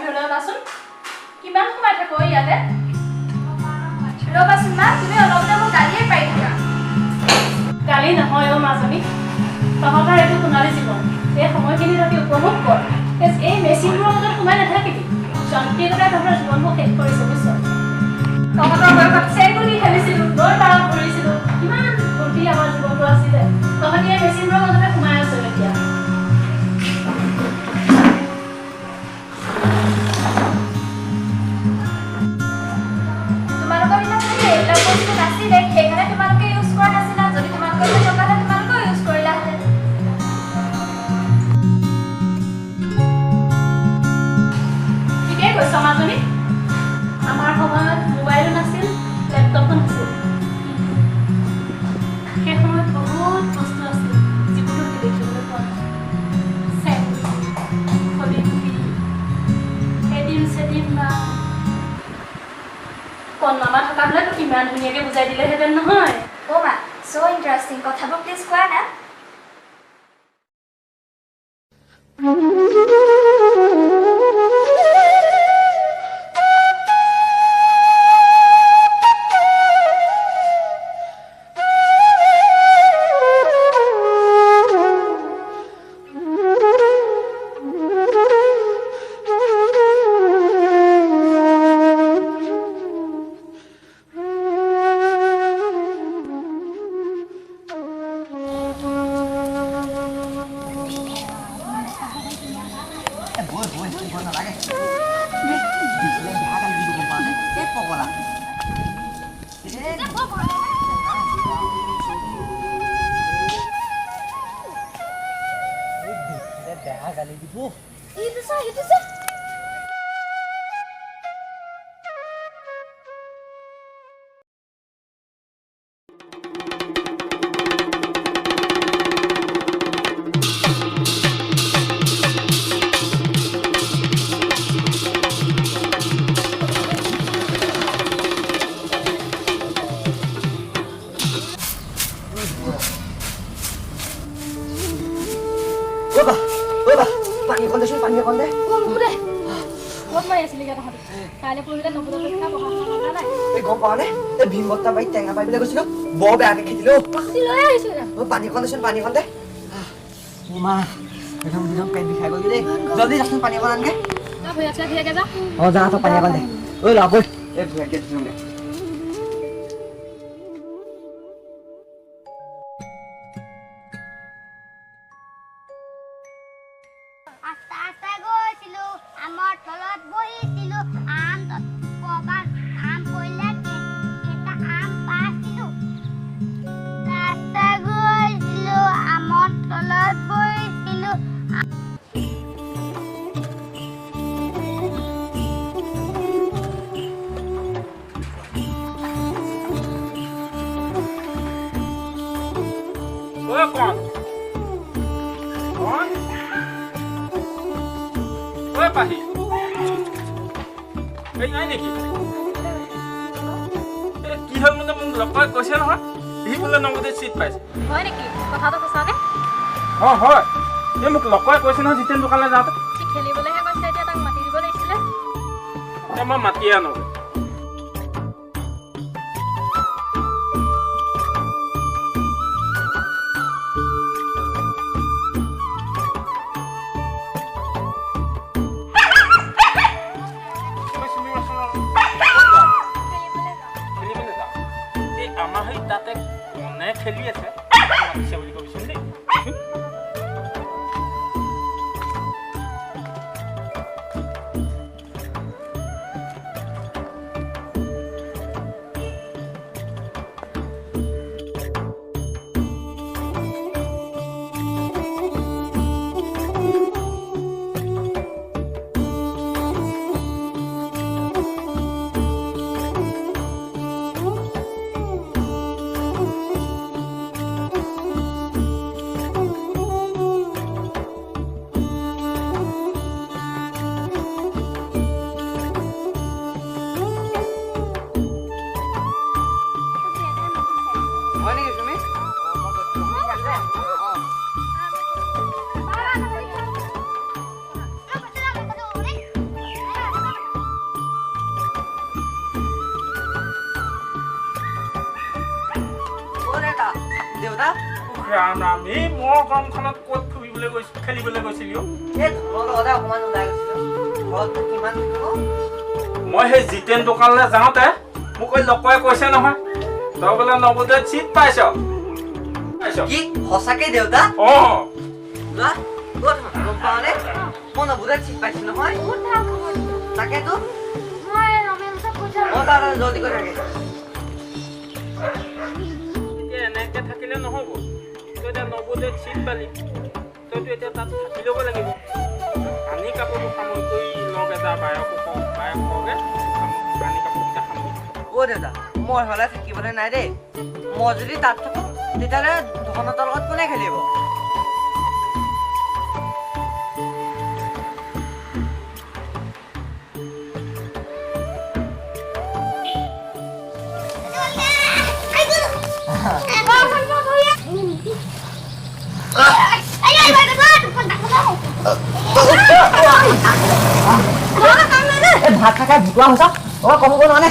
বাহিৰলৈ ওলাচোন কিমান সময় থাকো ইয়াতে ৰবাচোন মা তুমি অলপতে মোক গালিয়ে পাই থাকা গালি নহয় অ' মাজনী তহঁতৰ এইটো সোণালী জীৱন এই সময়খিনি তহঁতি উপভোগ কৰ এই মেচিনবোৰৰ মাজত সোমাই নাথাকিবি যন্ত্ৰীয়তাই তহঁতৰ জীৱনবোৰ শেষ কৰিছে বুজিছ তহঁতৰ বয়সত চেগুলি খেলিছিলোঁ দৌৰ পাৰত ঘূৰিছিলোঁ কিমান ফূৰ্তি আমাৰ জীৱনটো আছিলে তহঁতি এই মেচিনবোৰৰ মাজতে সোমাই আছ এতিয়া তোমালোকৰ দিনত যদি এইবিলাক বস্তু নাছিলে সেইকাৰণে তোমালোকে ইউজ কৰা নাছিলা যদি তোমালোকৰ থকা হ'লে তোমালোকেও ইউজ কৰিলাহেঁতেন ঠিকেই কৈছ মাজনী আমাৰ সময়ত মোবাইলো নাছিল লেপটপো নাছিল সেই সময়ত বহুত বস্তু আছিল যিবোৰ দেখিবলৈ পোৱা এদিন বা কণমামা থকা হ'লেতো কিমান ধুনীয়াকৈ বুজাই দিলেহেঁতেন নহয় অ' মা চ' ইণ্টাৰেষ্টিং কথাবোৰ প্লিজ কোৱা না ভীমবত্তা বাই টেঙা পাই পেলাই গৈছিলো বৰ বেয়াকে খেদিলো পানী কণ দেচোন পানী কণ দে মা একদম একদম পেট বিষাই গ'ল দেই জলদি যাচোন পানী অকণ আনগে অঁ যা তই পানী অকণ দে ঐ লাভ এই ভূয়াকে দিছোঁ দে পাহি এই নাই নেকি কি হ'ল মানে মোক লগ পাই কৈছে নহয় সি বোলে নগদে চিট পাইছে হয় নেকি কথাটো সঁচানে অঁ হয় এই মোক লগ পাই কৈছে নহয় জিতেন দোকানলৈ যাওঁতে খেলিবলৈহে কৈছে এতিয়া তাক মাতি দিব লাগিছিলে মই মাতিয়ে আনো খেলি আছে বুলি কবিচোন দেই দেউতা ৰাম ৰাম এই মোৰ গৰমখনত ক'ত ফুৰিবলৈ গৈছিল খেলিবলৈ গৈছিলি অ'? এই ধনৰ লগতে অকণমান ওলাই গৈছিলোঁ ঘৰততো কিমান থাকিব মই সেই জিতেন দোকানলৈ যাওঁতে মোক এই লকয়ে কৈছে নহয় তই বোলে নৱোদয়ত চিট পাইছ কি সঁচাকে দেউতা অঁ যোৱা ক'ত গম পাওঁনে মই নৱোদয়ত চিট পাইছোঁ নহয় বহুত ভাল খবৰ দিছে। তাকেতো মই ৰমেশক পঠিয়াম। মই তাৰ জলদি কৰি থাকে এতিয়া এনেকৈ থাকিলে নহ'ব তই এতিয়া নৱোদয়ত চিট পালি তইতো এতিয়া তাত থাকি ল'ব লাগিব পানী কাপোৰটো সামৰি কৰি লগ এটা বায়ককে পানী কাপোৰকেইটা সামৰি অ' দেউতা মই হ'লে থাকিবলৈ নাই দেই মই যদি তাত থাকোঁ তেতিয়াহ'লে ধনতৰ লগত কোনে খেলিব ভাত খাই ভুকুৱা হৈছ ক'ব নোৱাৰে